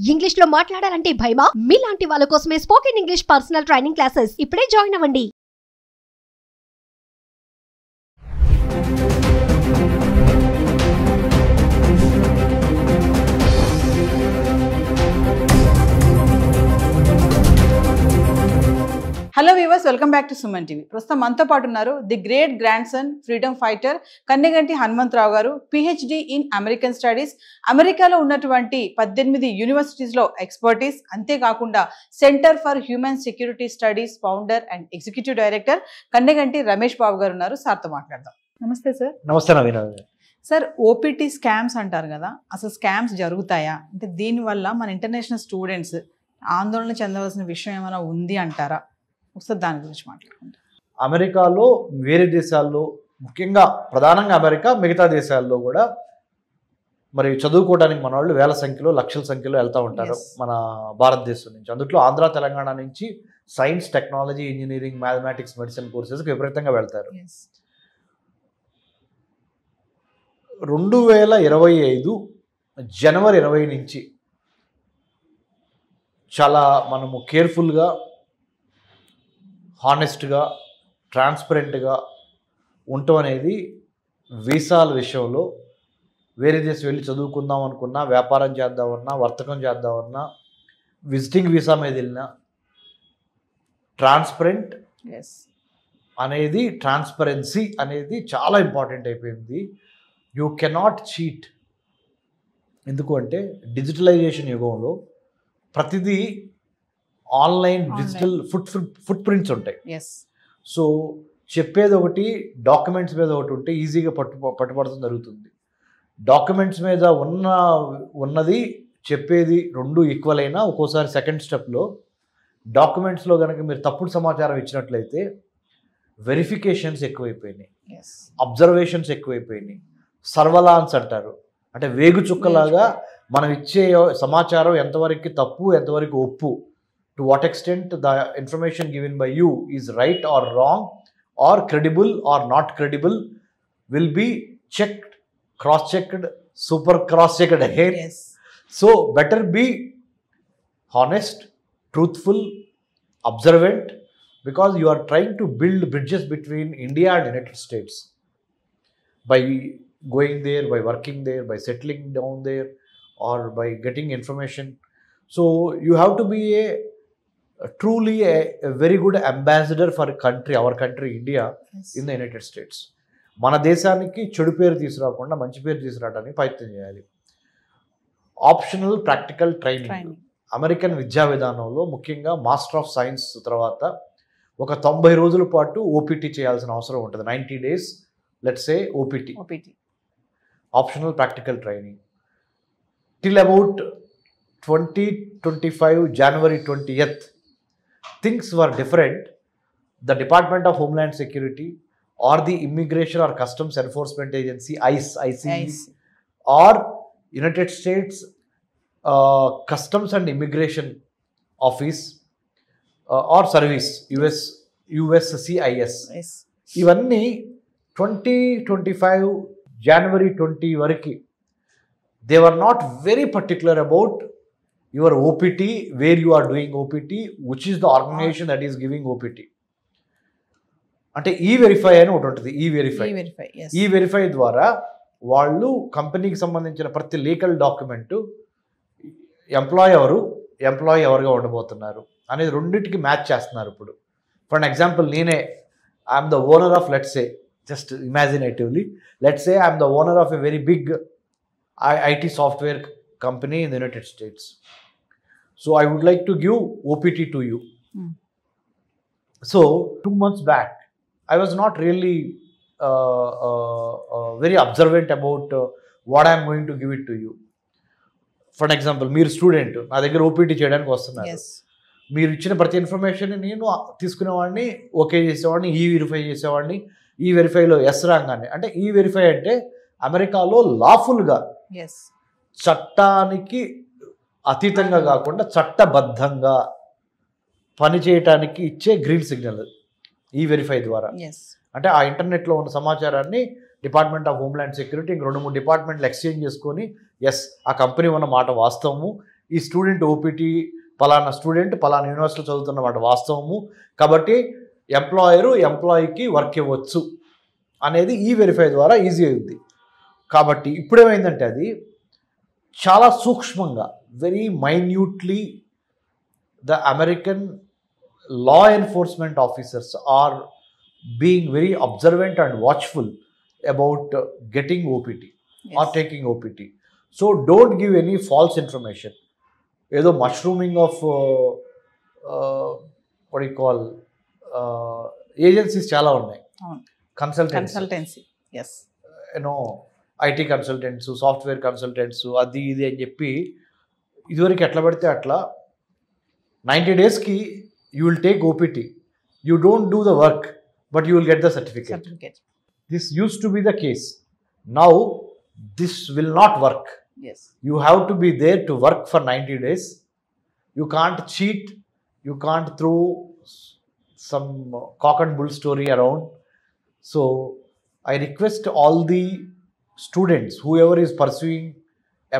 English లో మాట్లాడాలంటే భయమా? మీలాంటి వాళ్ళ కోసమే spoken English personal training classes ఇప్పుడే జాయిన్ అవ్వండి. Hello viewers, welcome back to Suman TV. ప్రస్తుతం మనతో పాటు ఉన్నారు the great grand son freedom fighter Kanneganti Hanumantharao గారు, పిహెచ్డి ఇన్ అమెరికన్ స్టడీస్. అమెరికాలో ఉన్నటువంటి 18 యూనివర్సిటీస్లో ఎక్స్పర్టీస్, అంతేకాకుండా centre for human security studies founder and executive director Kanneganti Ramesh Babu గారు ఉన్నారు. సార్తో మాట్లాడదాం. నమస్తే సార్. నమస్తే నవీన్. సార్, ఓపీటీ స్కామ్స్ అంటారు కదా, అసలు స్కామ్స్ జరుగుతాయా? అంటే దీనివల్ల మన ఇంటర్నేషనల్ స్టూడెంట్స్ ఆందోళన చెందవలసిన విషయం ఏమైనా ఉంది అంటారా? ఒకసారి దాని గురించి మాట్లాడుకుంటాం. అమెరికాలో వేరే దేశాల్లో, ముఖ్యంగా ప్రధానంగా అమెరికా, మిగతా దేశాల్లో కూడా మరి చదువుకోవడానికి మన వాళ్ళు వేల సంఖ్యలో, లక్షల సంఖ్యలో వెళ్తూ ఉంటారు మన భారతదేశం నుంచి. అందులో ఆంధ్ర, తెలంగాణ నుంచి science, technology, engineering, mathematics, medicine కోర్సెస్కి విపరీతంగా వెళ్తారు. 2025 జనవరి 20 నుంచి చాలా మనము కేర్ఫుల్గా, హానెస్ట్గా, ట్రాన్స్పరెంట్గా ఉండటం అనేది వీసాల విషయంలో వేరే దేశం వెళ్ళి చదువుకుందాం అనుకున్నా, వ్యాపారం చేద్దామన్నా, వర్తకం చేద్దామన్నా, విజిటింగ్ వీసా మీద వెళ్ళినా ట్రాన్స్పరెంట్ అనేది, ట్రాన్స్పరెన్సీ అనేది చాలా ఇంపార్టెంట్ అయిపోయింది. You cannot cheat. ఎందుకు అంటే డిజిటలైజేషన్ యుగంలో ప్రతిదీ ఆన్లైన్, డిజిటల్ ఫుట్ ప్రింట్స్ ఉంటాయి. సో చెప్పేది ఒకటి, డాక్యుమెంట్స్ మీద ఒకటి ఉంటే ఈజీగా పట్టుబడటం జరుగుతుంది. డాక్యుమెంట్స్ మీద ఉన్నది చెప్పేది రెండు ఈక్వల్ అయినా ఒక్కోసారి సెకండ్ స్టెప్లో డాక్యుమెంట్స్లో కనుక మీరు తప్పుడు సమాచారం ఇచ్చినట్లయితే వెరిఫికేషన్స్ ఎక్కువైపోయినాయి, అబ్జర్వేషన్స్ ఎక్కువైపోయినాయి. సర్వలాన్స్ అంటారు, అంటే వేగు చుక్కలాగా మనం ఇచ్చే సమాచారం ఎంతవరకు తప్పు, ఎంతవరకు ఒప్పు, to what extent the information given by you is right or wrong or credible or not credible will be checked, cross-checked, super cross-checked again. So better be honest, truthful, observant, because you are trying to build bridges between India and United States by going there, by working there, by settling down there, or by getting information. So you have to be truly a very good ambassador for our country India in the United States. మన దేశానికి చెడు పేరు తీసుకురాకుండా మంచి పేరు తీసుకురావడానికి ప్రయత్నం చేయాలి. ఆప్షనల్ ప్రాక్టికల్ ట్రైనింగ్ అమెరికన్ విద్యా విధానంలో ముఖ్యంగా మాస్టర్ ఆఫ్ సైన్స్ తర్వాత ఒక 90 రోజుల పాటు ఓపీటీ చేయాల్సిన అవసరం ఉంటుంది. 90 days let's say OPT, optional practical training. Till about 2025 January 20th things were different. The Department of Homeland Security or the Immigration or Customs Enforcement Agency, ICE, or United States Customs and Immigration Office or Service, USCIS, ఇవన్నీ 2025 January 20 వరకు they were not very particular about your OPT, where you are doing OPT, which is the organization that is giving OPT. అంటే E-Verify అని ఒకటి ఉంటుంది. E-Verify ద్వారా వాళ్ళు కంపెనీకి సంబంధించిన ప్రతి లీగల్ డాక్యుమెంట్ ఎంప్లాయీ ఎవరుగా ఉండబోతున్నారు అనేది రెండింటికి మ్యాచ్ చేస్తున్నారు. ఇప్పుడు ఫర్ ఎగ్జాంపుల్ నేనే I'm the owner of, let's say, just imaginatively, let's say I'm the owner of a very big IT software company in the United States. So I would like to give OPT to you. So 2 months back, I was not really very observant about what I am going to give it to you. For example, మీరు student నా దగ్గర OPT చేయడానికి వస్తున్నారు. మీరు ఇచ్చిన ప్రతి information నేను తీసుకునేవాడిని, okay చేసేవాడిని, E-Verify చేసేవాడిని. E-Verifyలో ఎస్ రాగానే, అంటే E-Verify అంటే అమెరికాలో లాఫుల్గా, చట్టానికి అతీతంగా కాకుండా చట్టబద్ధంగా పనిచేయటానికి ఇచ్చే గ్రీన్ సిగ్నల్ E-Verify ద్వారా. అంటే ఆ ఇంటర్నెట్లో ఉన్న సమాచారాన్ని డిపార్ట్మెంట్ ఆఫ్ హోమ్ల్యాండ్ సెక్యూరిటీ ఇంక 2-3 డిపార్ట్మెంట్లు ఎక్స్చేంజ్ చేసుకొని, ఎస్ ఆ కంపెనీ ఉన్న మాట వాస్తవము, ఈ స్టూడెంట్ ఓపీటీ పలానా స్టూడెంట్ పలానా యూనివర్సిటీలో చదువుతున్నమాట వాస్తవము, కాబట్టి ఎంప్లాయీకి వర్క్ ఇవ్వచ్చు అనేది ఈ వెరిఫై ద్వారా ఈజీ అవుతుంది. కాబట్టి ఇప్పుడేమైందంటే అది చాలా సూక్ష్మంగా very minutely the American law enforcement officers are being very observant and watchful about getting OPT or taking OPT. So don't give any false information. Either mushrooming of what do you call agencies chala unnai, consultancy, yes, IT consultants, software consultants, adi idi అని చెప్పి ఇదివరకు ఎట్లా పడితే అట్లా 90 days కి you will take OPT. You don't do the work, but you will get the certificate. This used to be the case. Now, this will not work. Yes. You have to be there to work for 90 days. You can't cheat. You can't throw some cock and bull story around. So, I request all the students, whoever is pursuing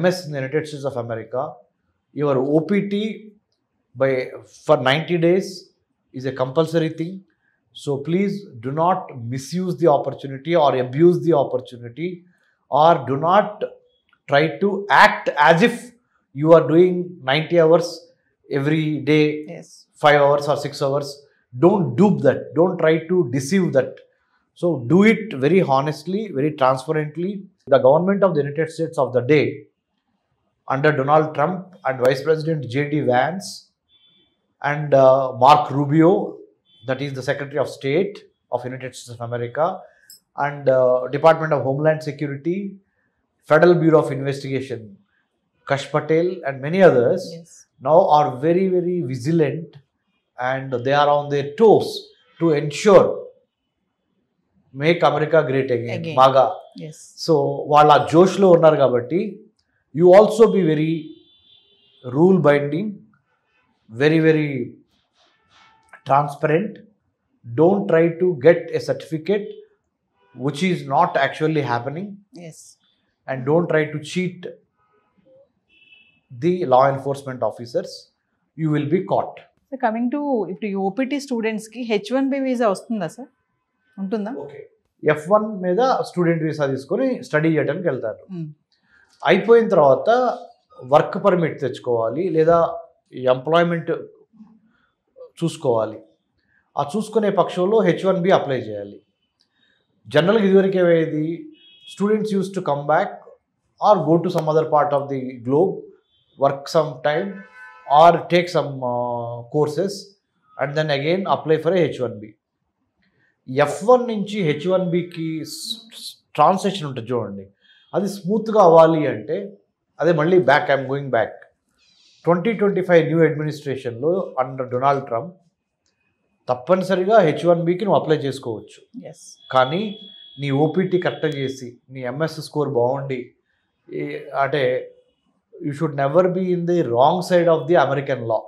MS in the United States of America, your OPT for 90 days is a compulsory thing. So please do not misuse the opportunity or abuse the opportunity, or do not try to act as if you are doing 90 hours every day, yes, 5 hours or 6 hours. Don't dupe that. Don't try to deceive that. So do it very honestly, very transparently. The government of the United States of the day under Donald Trump and Vice President J.D. Vance and Mark Rubio, that is the Secretary of State of United States of America, and Department of Homeland Security, Federal Bureau of Investigation, Kash Patel and many others, yes, now are very, very vigilant, and they are on their toes to ensure make America great again. MAGA. Yes. So, వాళ్ళ జోష్లో ఉన్నారు కాబట్టి you also be very rule binding, very, very transparent. Don't try to get a certificate which is not actually happening. Yes. And don't try to cheat the law enforcement officers. You will be caught. So coming to ఇప్పుడు OPT స్టూడెంట్స్కి H1B visa వస్తుందా sir? ఉంటుందా? Okay, F1 మీద student visa తీసుకొని study చేయడానికి వెళ్తారు. అయిపోయిన తర్వాత వర్క్ పర్మిట్ తెచ్చుకోవాలి, లేదా ఎంప్లాయ్మెంట్ చూసుకోవాలి. ఆ చూసుకునే పక్షంలో H1B అప్లై చేయాలి. జనరల్గా ఇదివరకు ఏమయ్యేది, students use to come back or go to some other part of the globe, work some time or take some courses and then again apply for H1B. F1 నుంచి H1Bకి transaction ఉంటుంది చూడండి, అది స్మూత్గా అవ్వాలి అంటే అదే మళ్ళీ back, I'm going back 2025 new అడ్మినిస్ట్రేషన్లో అండర్ డొనాల్డ్ ట్రంప్ తప్పనిసరిగా H1Bకి నువ్వు అప్లై చేసుకోవచ్చు. కానీ నీ ఓపీటీ కరెక్ట్గా చేసి నీ ఎంఎస్ స్కోర్ బాగుండి, అంటే you should never be in the wrong side of the American law.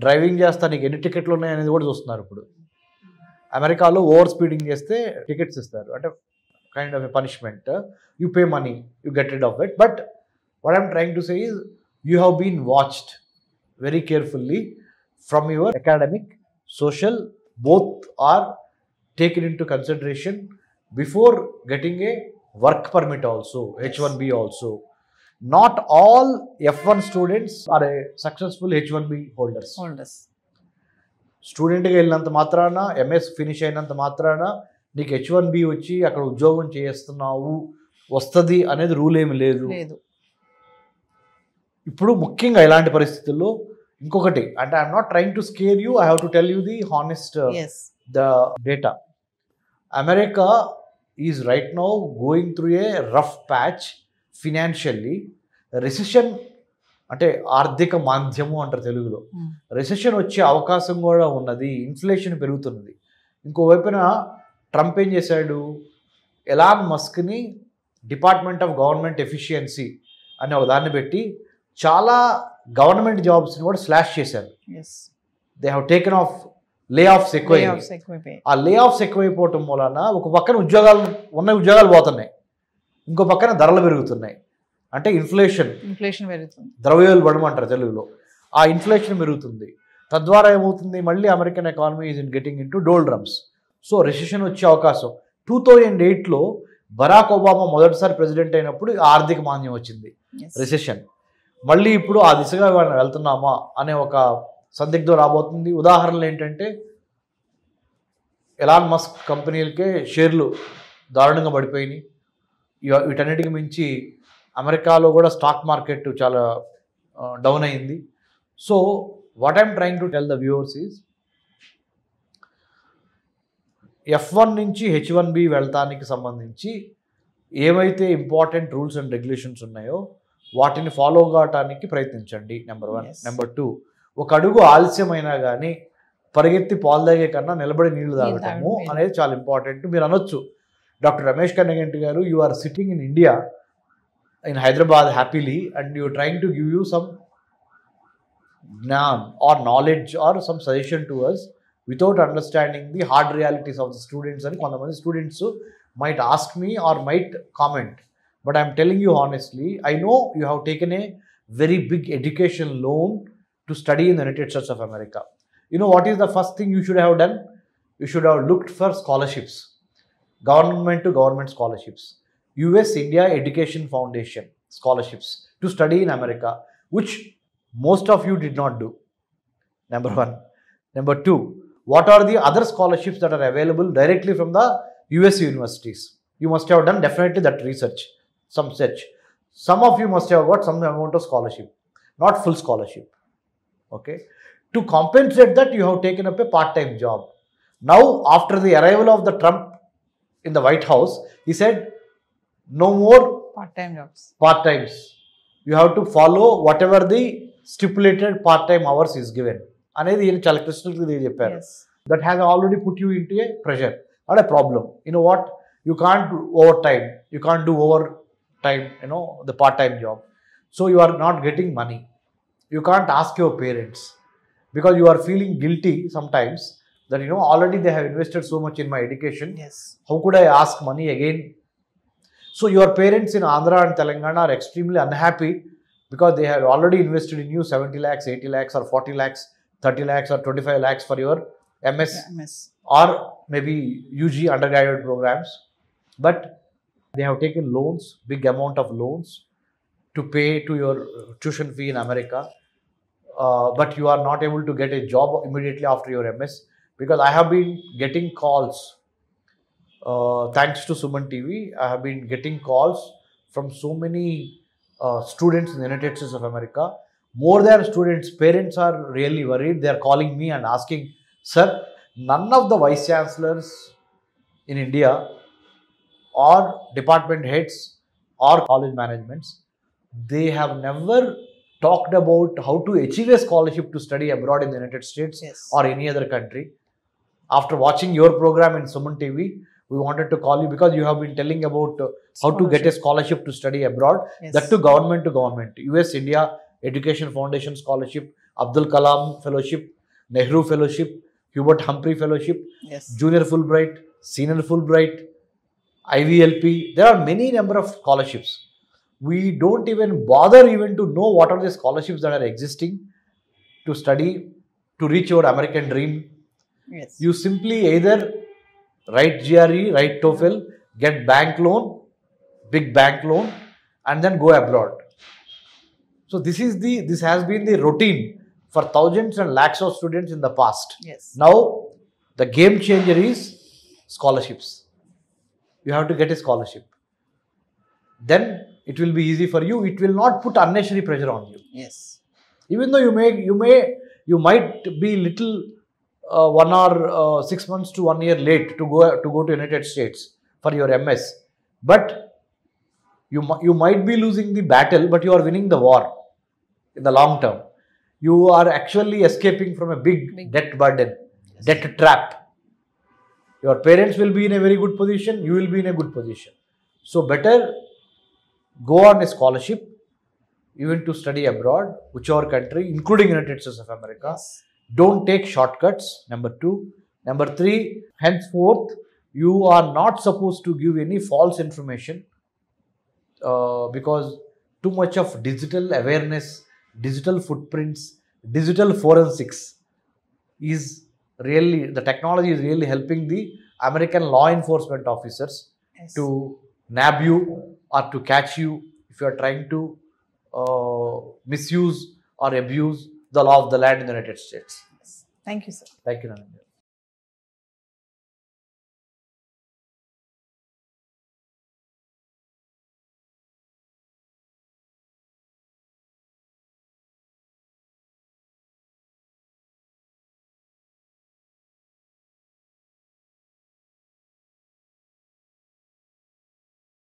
Driving చేస్తా నీకు ఎన్ని టికెట్లు ఉన్నాయి అనేది కూడా చూస్తున్నారు ఇప్పుడు. అమెరికాలో ఓవర్ స్పీడింగ్ చేస్తే టికెట్స్ ఇస్తారు, అంటే kind of a punishment. You pay money, you get rid of it. But what I'm trying to say is you have been watched very carefully from your academic, social, both are taken into consideration before getting a work permit also, H1B also. Not all F1 students are a successful H1B holders. స్టూడెంట్గా వెళ్ళినంత మాత్రాన, MS finish అయినంత మాత్రాన నీకు H1B వచ్చి అక్కడ ఉద్యోగం చేస్తున్నావు వస్తుంది అనేది రూల్ ఏమి లేదు. ఇప్పుడు ముఖ్యంగా ఇలాంటి పరిస్థితుల్లో ఇంకొకటి, అంటే I'm not trying to scare you, I have to tell you the honest the data. America is right now going through a rough patch financially. Recession అంటే ఆర్థిక మాంద్యము అంటారు తెలుగులో. రెసిషన్ వచ్చే అవకాశం కూడా ఉన్నది, ఇన్ఫ్లేషన్ పెరుగుతున్నది. ఇంకోవైపున ట్రంప్ ఏం చేశాడు, ఎలాన్ మస్క్ని డిపార్ట్మెంట్ ఆఫ్ గవర్నమెంట్ ఎఫిషియన్సీ అనే ఒక దాన్ని పెట్టి చాలా గవర్నమెంట్ జాబ్స్ని కూడా స్లాష్ చేశారు. దే హ్యావ్ టేకెన్ ఆఫ్ లే ఆఫ్స్ ఎక్కువైపోయి. ఆ లే ఆఫ్స్ ఎక్కువైపోవటం మూలన ఒక పక్కన ఉద్యోగాలు పోతున్నాయి, ఇంకో పక్కన ధరలు పెరుగుతున్నాయి. అంటే ఇన్ఫ్లేషన్ పెరుగుతుంది. ద్రవ్యోల్బణం అంటారు తెలుగులో. ఆ ఇన్ఫ్లేషన్ పెరుగుతుంది. తద్వారా ఏమవుతుంది, మళ్ళీ American economy is getting in to doldrums. So recession వచ్చే అవకాశం. 2008లో బరాక్ ఒబామా మొదటిసారి ప్రెసిడెంట్ అయినప్పుడు ఆర్థిక మాంద్యం వచ్చింది, రిసెషన్. మళ్ళీ ఇప్పుడు ఆ దిశగా వెళ్తున్నామా అనే ఒక సందిగ్ధం రాబోతుంది. ఉదాహరణలు ఏంటంటే ఎలాన్ మస్క్ కంపెనీలకే షేర్లు దారుణంగా పడిపోయినాయి. వీటన్నిటికి మించి అమెరికాలో కూడా స్టాక్ మార్కెట్ చాలా డౌన్ అయింది. So what I'm trying to tell the viewers is F1 నుంచి H1B వెళ్తానికి సంబంధించి ఏవైతే ఇంపార్టెంట్ రూల్స్ అండ్ రెగ్యులేషన్స్ ఉన్నాయో వాటిని ఫాలో కావటానికి ప్రయత్నించండి. నెంబర్ 1. నెంబర్ 2, ఒక అడుగు ఆలస్యమైనా కానీ పరిగెత్తి పాలు తాగే కన్నా నిలబడి నీళ్లు తాగటము అనేది చాలా ఇంపార్టెంట్. మీరు అనొచ్చు, doctor Ramesh Kannaganti garu, you are sitting in India, in Hyderabad happily, and you trying to give you some gyan or knowledge or some suggestion to us without understanding the hard realities of the students. And kontamandi students might ask me or might comment, but I am telling you honestly, I know you have taken a very big education loan to study in the United States of America. You know what is the first thing you should have done? You should have looked for scholarships, government to government scholarships, US India Education Foundation scholarships to study in America, which most of you did not do. Number 1. Number 2, what are the other scholarships that are available directly from the US universities? You must have done definitely that research, some search. Some of you must have got some amount of scholarship, not full scholarship. Okay. To compensate that, you have taken up a part-time job. Now, after the arrival of the Trump in the White House, he said, no more part-time jobs. Part-times. You have to follow whatever the stipulated part-time hours is given. అనేది ఈయన చాలా క్రిస్టల్గా చెప్పారు. That has already put you into a pressure or a problem. You know what, you can't do over time, you can't do over time, you know the part time job. So you are not getting money. You can't ask your parents because you are feeling guilty sometimes that, you know, already they have invested so much in my education. Yes. How could I ask money again? So your parents in Andhra and Telangana are extremely unhappy because they have already invested in you 70 lakhs, 80 lakhs or 40 lakhs, 30 lakhs or 25 lakhs for your MS, or maybe UG undergraduate programs. But they have taken loans, big amount of loans to pay to your tuition fee in America. But you are not able to get a job immediately after your MS, because I have been getting calls, thanks to Suman TV, I have been getting calls from so many students in the United States of America. More than students, parents are really worried. They are calling me and asking, sir, none of the vice chancellors in India or department heads or college managements, they have never talked about how to achieve a scholarship to study abroad in the United States. Yes. Or any other country. After watching your program in Suman TV, we wanted to call you because you have been telling about how to get a scholarship to study abroad. Yes. That to government, US India Education Foundation Scholarship, Abdul Kalam Fellowship, Nehru Fellowship, Hubert Humphrey Fellowship, Yes. Junior Fulbright, Senior Fulbright, IVLP. There are many number of scholarships. We don't even bother even to know what are the scholarships that are existing to study, to reach your American dream. Yes. You simply either write GRE, write TOEFL, get bank loan, big bank loan, and then go abroad. So this has been the routine for thousands and lakhs of students in the past. Yes. Now, the game changer is scholarships. You have to get a scholarship. Then it will be easy for you. It will not put unnecessary pressure on you. Yes. Even though you might be little 1 or 6 months to 1 year late to go to United States for your MS, but you might be losing the battle, but you are winning the war in the long term. You are actually escaping from a big debt burden, Yes. debt trap. Your parents will be in a very good position. You will be in a good position. So better go on a scholarship, even to study abroad, whichever country, including United States of America. Yes. Don't take shortcuts. Number 2. Number 3, henceforth, you are not supposed to give any false information, because too much of digital awareness, digital footprints, digital forensics is really, the technology is really helping the American law enforcement officers Yes. to nab you or to catch you if you are trying to misuse or abuse the law of the land in the United States. Thank you, sir. Thank you, Nanandya.